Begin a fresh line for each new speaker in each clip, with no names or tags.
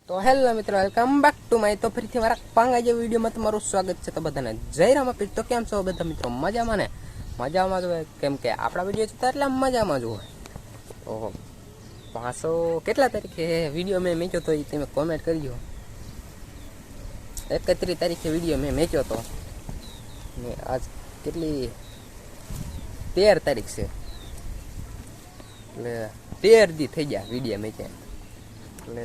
તો હેલો મિત્રો, welcome back to my. તો ફરીથી મારા પાંગા જે વિડીયોમાં તમારું સ્વાગત છે. તો બધાને જય રામાપીર. તો કેમ છો બધા મિત્રો? મજામાં ને? મજામાં જ હોય, કેમ કે આપણા વિડીયો જોતા એટલે મજામાં જ હોય. તો 500 કેટલા તારીખે વિડીયો મેં મેચ્યો તો એ તમે કોમેન્ટ કરજો. 31 તારીખે વિડીયો મેં મેચ્યો તો ને આજ કેટલી 13 તારીખ છે, એટલે 13 દી થઈ ગયા વિડીયો મેચ્યા. એટલે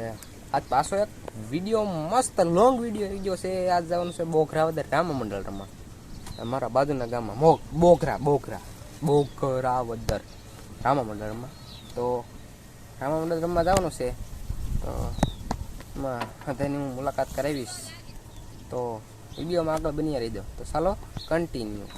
આજ પાછો એક વિડીયો મસ્ત લોંગ વિડીયો છે. આજ જવાનું છે બોઘરાવદર રામા મંડળ રમવા, અમારા બાજુના ગામમાં બોઘરાવદર રામા મંડળ રમવા. તો રામા મંડળ રમવા જવાનું છે, તો એમાં તેની હું મુલાકાત કરાવીશ. તો વિડીયોમાં આગળ બની રહી દો. તો ચાલો કન્ટિન્યુ.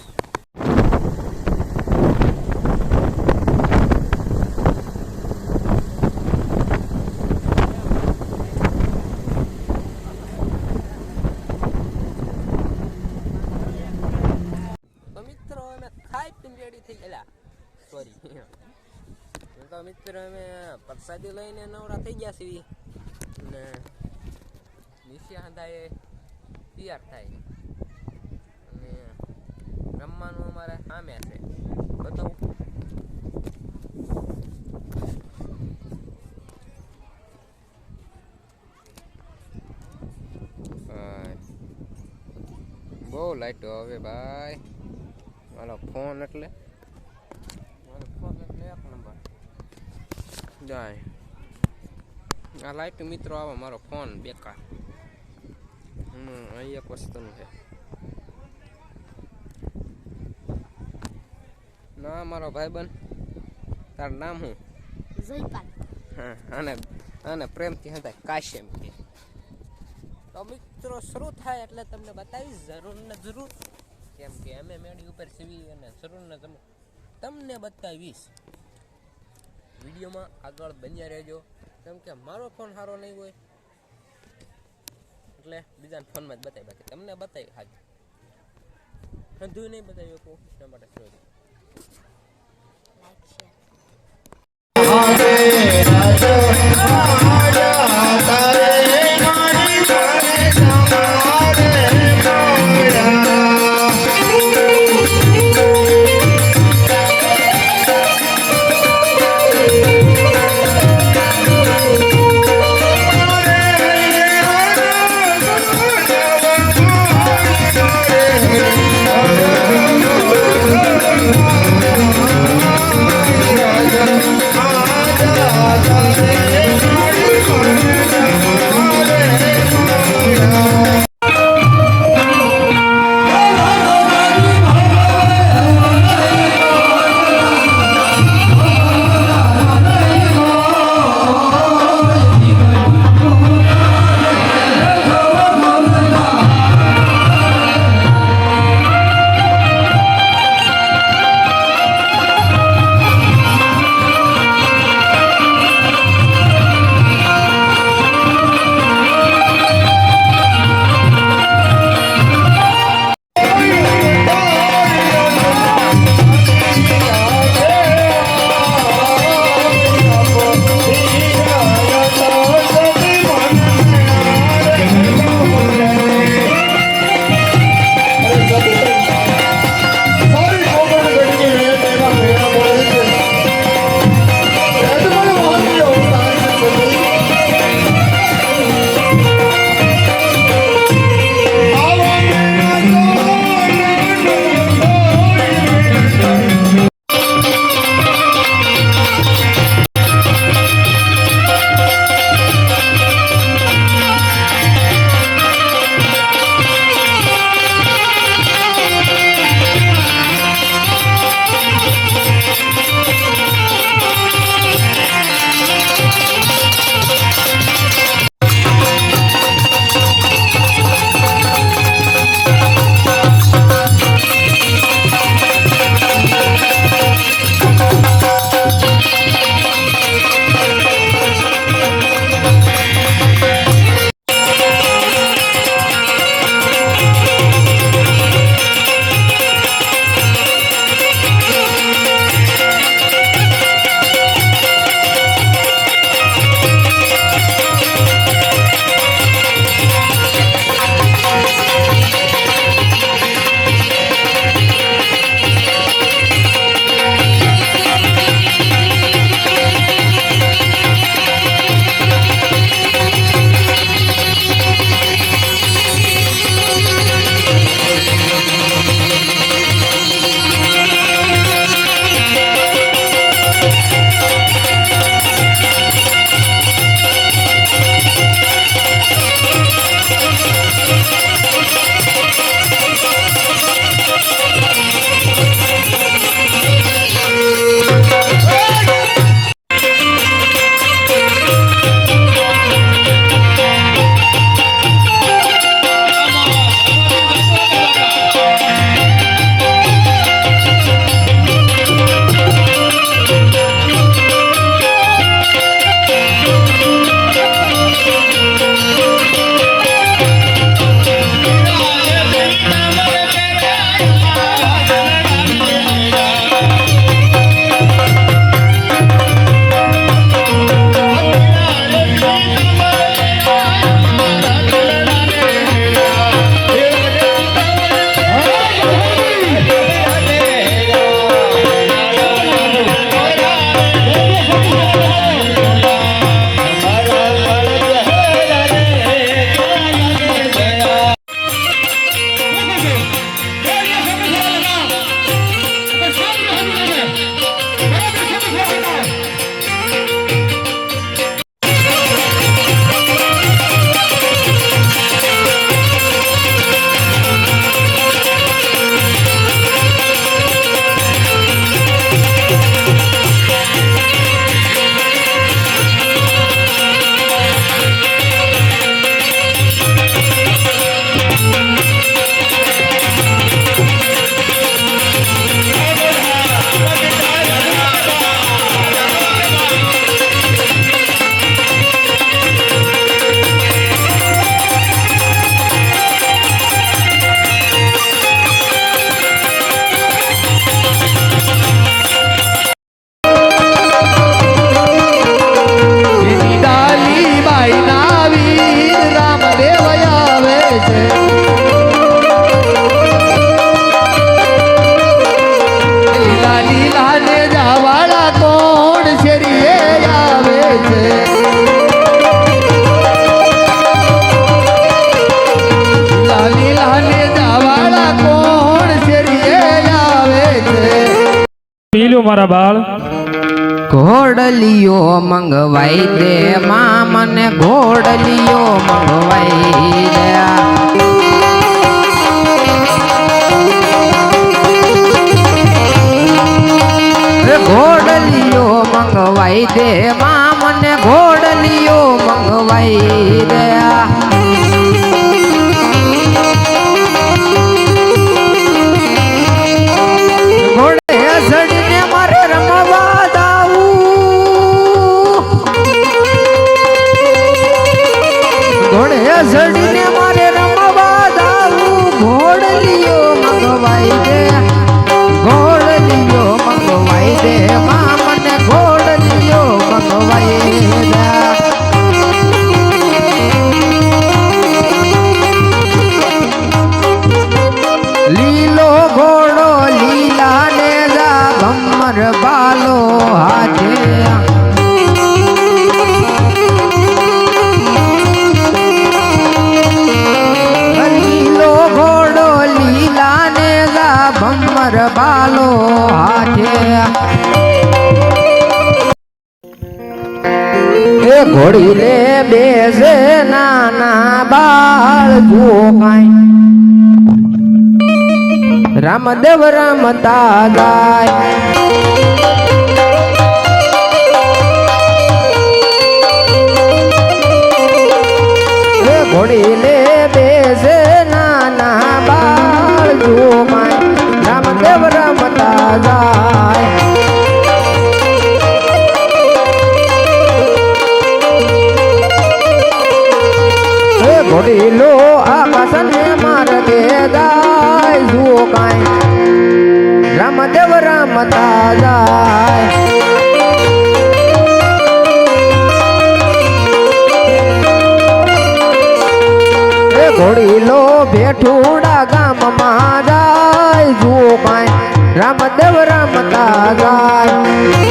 તો મિત્રો અમે પ્રસાદી લઈને નવરા થઈ ગયા છીએ ને નિશા હંધાએ તૈયાર થાય અને રમવાનું અમારે સામે છે. બતાવું બહુ લાઈટો હવે ભાઈ. મારો ફોન એટલે એક નંબર જાય. આ લાઈટ મિત્રો આવે, મારો ફોન બેકાર. અહીં એક વસ્તુનું છે ના. મારો ભાઈબંધ, તારું નામ શું?
જયપાલ.
હા, અને પ્રેમથી હતા કાશ્યમ કે. તો મિત્રો શરૂ થાય એટલે તમને બતાવીશ જરૂર ને જરૂર, કેમ કે અમે મેળી ઉપર સીવી અને જરૂર ને તમને બતાવીશ. વિડીયોમાં આગળ બન્યા રહેજો, કેમ કે મારો ફોન સારો નહીં હોય એટલે બીજાના ફોનમાં જ બતાવી, બાકી તમને બતાવી હાજર હંધું નહીં બતાવી શકું. એના માટે સોરી.
લ્યો મારા બાળ.
ઘોડલિયો મંગવાઈ દે માં મને ઘોડલિયો મંગવાઈ દે ઘોડલિયો મંગવાઈ દે માં મને ઘોડલિયો મંગવાઈ દે ઘોડે ચડીને મારે રમવા જાવું ઘોડે ચડીને મારે રમવા જાવું ઘોડલિયો મંગવાઈ દે ઘોડલિયો મંગવાઈ દે માં મને ઘોડલિયો મંગવાઈ દે લીલો ઘોડો લીલા ને જા ભમર બાલો હાથે લીલો ઘોડો લીલા ને જા ભમર બાલો હાથે એ ઘોડી લે બેસે નાના બાળ જુઓ કાંઈ રામદેવ રમતા જાય એ ઘોડી લે બેસે નાના બાળ જુઓ કાંઈ રામદેવ રમતા જાય એ ઘોડી લો આકાશને માર્ગે જાય જુઓ કાંઈ રામદેવ રમતા જાય એ ઘોડી લો ભેઠુડા ગામમાં જાય જુઓ કાંઈ રામદેવ રમતા જાય